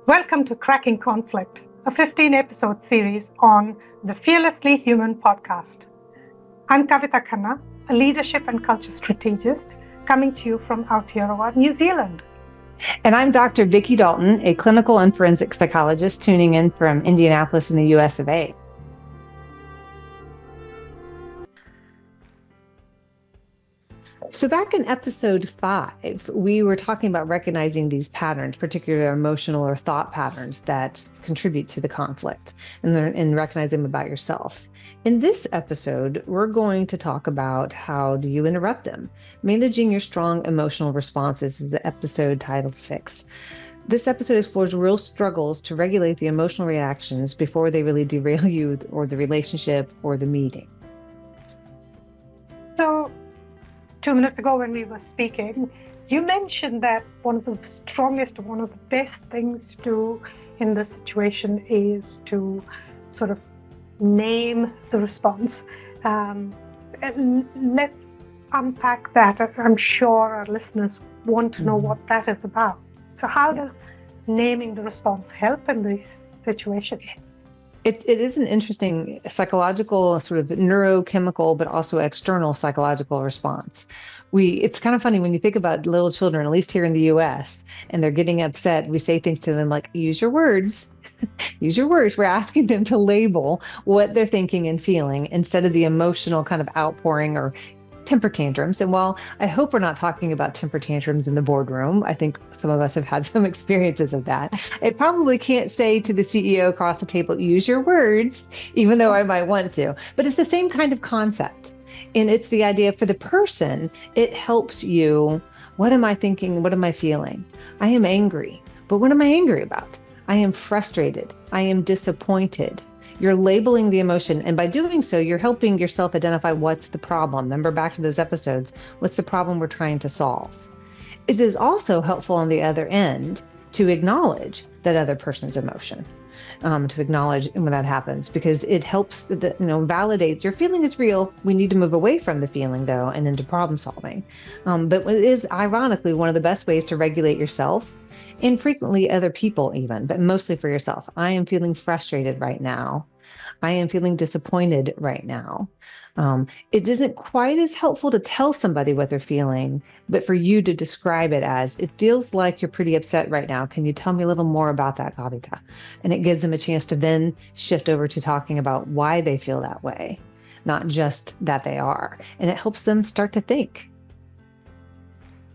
Welcome to Cracking Conflict, a 15-episode series on the Fearlessly Human podcast. I'm Kavita Khanna, a leadership and culture strategist, coming to you from Aotearoa, New Zealand. And I'm Dr. Vicki Dalton, a clinical and forensic psychologist tuning in from Indianapolis in the US of A. So back in episode 5, we were talking about recognizing these patterns, particularly emotional or thought patterns that contribute to the conflict, and recognize them about yourself. In this episode, we're going to talk about how do you interrupt them. Managing your strong emotional responses is the episode titled 6. This episode explores real struggles to regulate the emotional reactions before they really derail you or the relationship or the meeting. So, 2 minutes ago when we were speaking, you mentioned that one of the best things to do in this situation is to sort of name the response. And let's unpack that. I'm sure our listeners want to know what that is about. So how does naming the response help in these situations? It is an interesting psychological, sort of neurochemical, but also external psychological response. It's kind of funny when you think about little children, at least here in the US, and they're getting upset. We say things to them like, use your words, use your words. We're asking them to label what they're thinking and feeling instead of the emotional kind of outpouring or temper tantrums. And while I hope we're not talking about temper tantrums in the boardroom, I think some of us have had some experiences of that. I probably can't say to the CEO across the table, use your words, even though I might want to. But it's the same kind of concept. And it's the idea for the person, it helps you. What am I thinking? What am I feeling? I am angry. But what am I angry about? I am frustrated. I am disappointed. You're labeling the emotion. And by doing so, you're helping yourself identify what's the problem. Remember back to those episodes, what's the problem we're trying to solve? It is also helpful on the other end to acknowledge that other person's emotion, to acknowledge when that happens, because it helps validate your feeling is real. We need to move away from the feeling though, and into problem solving. But it is ironically one of the best ways to regulate yourself and frequently other people even, but mostly for yourself. I am feeling frustrated right now. I am feeling disappointed right now. It isn't quite as helpful to tell somebody what they're feeling, but for you to describe it as, it feels like you're pretty upset right now. Can you tell me a little more about that, Kavita? And it gives them a chance to then shift over to talking about why they feel that way, not just that they are. And it helps them start to think.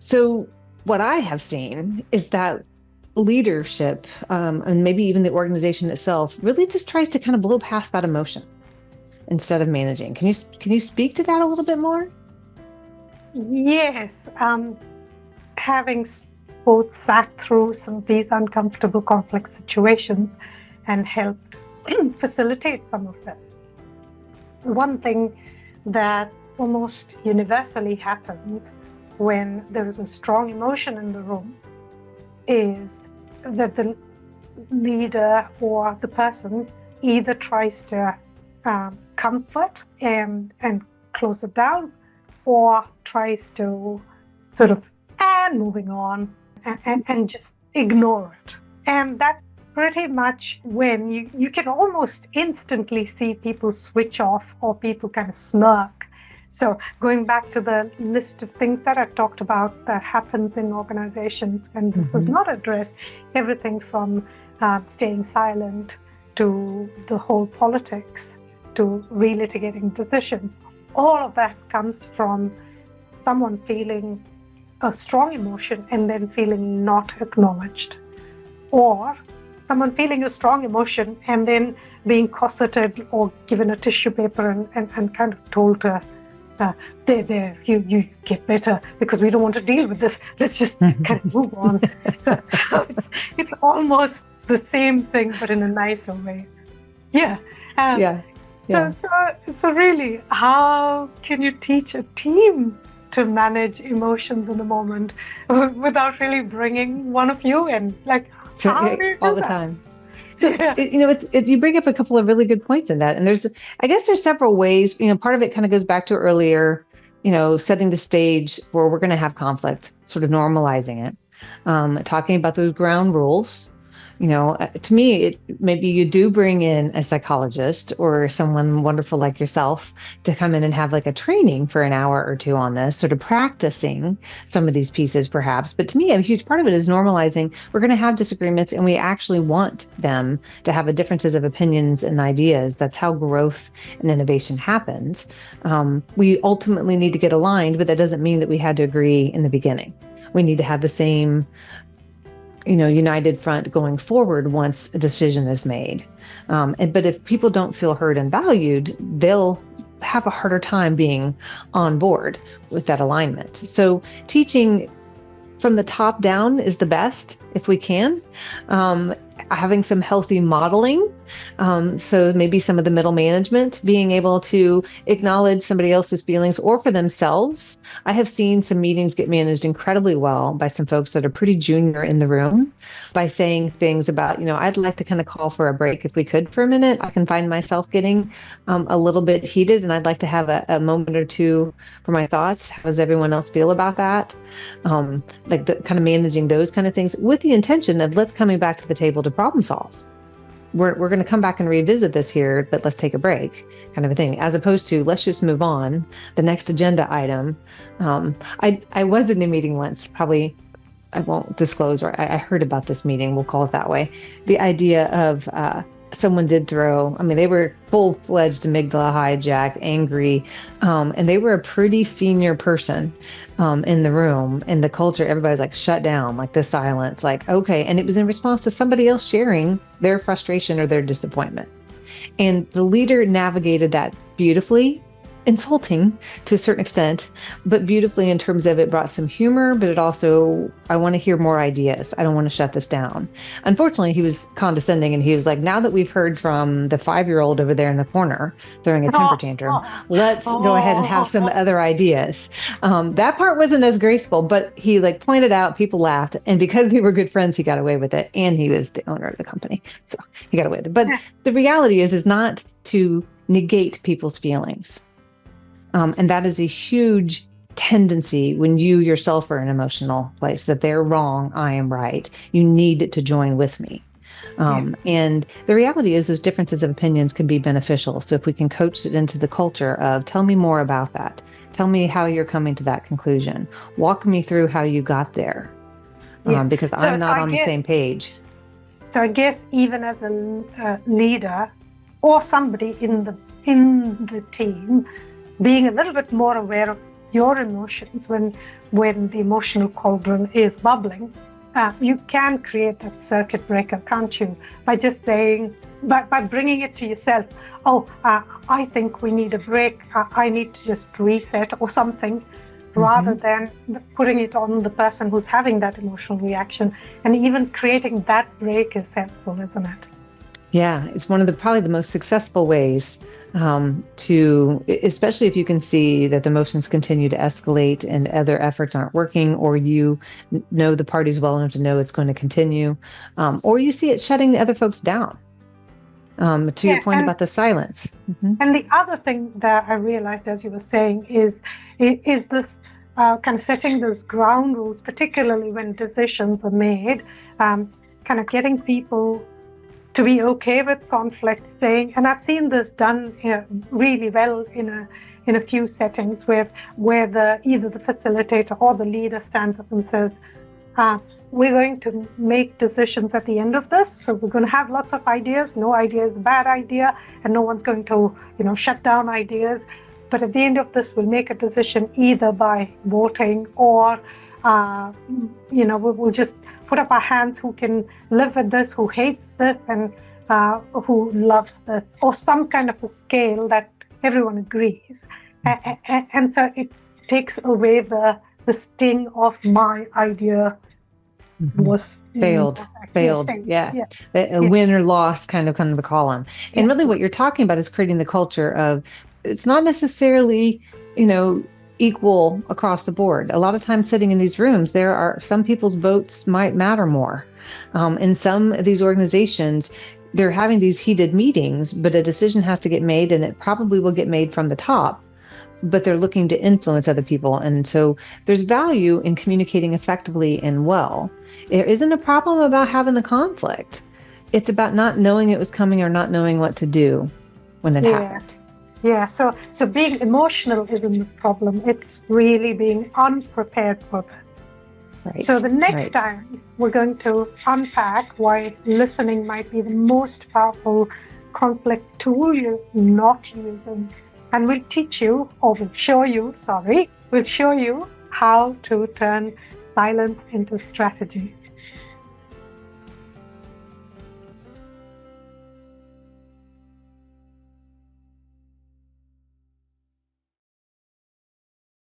So what I have seen is that leadership, and maybe even the organization itself, really just tries to kind of blow past that emotion instead of managing. Can you speak to that a little bit more? Yes, having both sat through some of these uncomfortable conflict situations and helped facilitate some of them. One thing that almost universally happens when there is a strong emotion in the room is that the leader or the person either tries to comfort and close it down, or tries to sort of moving on and just ignore it. And that's pretty much when you can almost instantly see people switch off or people kind of smirk. So going back to the list of things that I talked about that happens in organizations when this is not addressed, everything from staying silent to the whole politics to relitigating decisions, all of that comes from someone feeling a strong emotion and then feeling not acknowledged, or someone feeling a strong emotion and then being cosseted or given a tissue paper and kind of told to there, you get better because we don't want to deal with this. Let's just kind of move on. So it's almost the same thing, but in a nicer way. Yeah. So really, how can you teach a team to manage emotions in the moment without really bringing one of you in? Like, how do you do all the that? time? So, you bring up a couple of really good points in that. And I guess there's several ways, part of it kind of goes back to earlier, setting the stage where we're going to have conflict, sort of normalizing it, talking about those ground rules, To me, maybe you do bring in a psychologist or someone wonderful like yourself to come in and have like a training for an hour or two on this, sort of practicing some of these pieces perhaps. But to me, a huge part of it is normalizing. We're going to have disagreements and we actually want them to have a differences of opinions and ideas. That's how growth and innovation happens. We ultimately need to get aligned, but that doesn't mean that we had to agree in the beginning. We need to have the same united front going forward once a decision is made. But if people don't feel heard and valued, they'll have a harder time being on board with that alignment. So teaching from the top down is the best if we can. Having some healthy modeling. So maybe some of the middle management being able to acknowledge somebody else's feelings or for themselves. I have seen some meetings get managed incredibly well by some folks that are pretty junior in the room by saying things about, I'd like to kind of call for a break if we could for a minute. I can find myself getting a little bit heated and I'd like to have a moment or two for my thoughts. How does everyone else feel about that? Like kind of managing those kind of things with the intention of let's coming back to the table to problem solve. We're going to come back and revisit this here, but let's take a break, kind of a thing, as opposed to let's just move on. The next agenda item. I was in a meeting once, probably I won't disclose, or I heard about this meeting, we'll call it that way. The idea of someone did throw, they were full-fledged amygdala hijack, angry, and they were a pretty senior person in the room. In the culture, everybody's like shut down, like the silence, like, okay. And it was in response to somebody else sharing their frustration or their disappointment. And the leader navigated that beautifully, insulting to a certain extent, but beautifully in terms of it brought some humor, but it also, I want to hear more ideas. I don't want to shut this down. Unfortunately, he was condescending and he was like, now that we've heard from the 5-year-old over there in the corner throwing a temper tantrum, let's go ahead and have some other ideas. That part wasn't as graceful, but he pointed out, people laughed, and because they were good friends, he got away with it. And he was the owner of the company. So he got away with it. But the reality is not to negate people's feelings. And that is a huge tendency when you yourself are in an emotional place, that they're wrong, I am right. You need to join with me. And the reality is those differences of opinions can be beneficial. So if we can coach it into the culture of tell me more about that. Tell me how you're coming to that conclusion. Walk me through how you got there. Because I'm not on the same page. So I guess even as a leader or somebody in the team, being a little bit more aware of your emotions when the emotional cauldron is bubbling, you can create that circuit breaker, can't you? By just saying, by bringing it to yourself, I think we need a break, I need to just reset or something, rather than putting it on the person who's having that emotional reaction. And even creating that break is helpful, isn't it? Yeah, it's one of probably the most successful ways to, especially if you can see that the emotions continue to escalate and other efforts aren't working, or you know the parties well enough to know it's going to continue, or you see it shutting the other folks down. To your point about the silence. And the other thing that I realized as you were saying is this kind of setting those ground rules, particularly when decisions are made, kind of getting people to be okay with conflict, saying, and I've seen this done really well in a few settings where either the facilitator or the leader stands up and says, we're going to make decisions at the end of this, so we're going to have lots of ideas. No idea is a bad idea, and no one's going to shut down ideas. But at the end of this, we'll make a decision either by voting or we'll just put up our hands, who can live with this, who hates this, and who loves this, or some kind of a scale that everyone agrees. And so it takes away the sting of my idea was failed. Yeah. A win or loss kind of a column. And really what you're talking about is creating the culture of, it's not necessarily, equal across the board. A lot of times sitting in these rooms, there are some people's votes might matter more. In some of these organizations, they're having these heated meetings, but a decision has to get made, and it probably will get made from the top, but they're looking to influence other people. And so there's value in communicating effectively and well. There isn't a problem about having the conflict. it's about not knowing it was coming or not knowing what to do when it happened. Yeah. So being emotional isn't the problem. It's really being unprepared for that. Right. So the next Right. time we're going to unpack why listening might be the most powerful conflict tool you're not using. And we'll teach you, or we'll show you how to turn silence into strategy.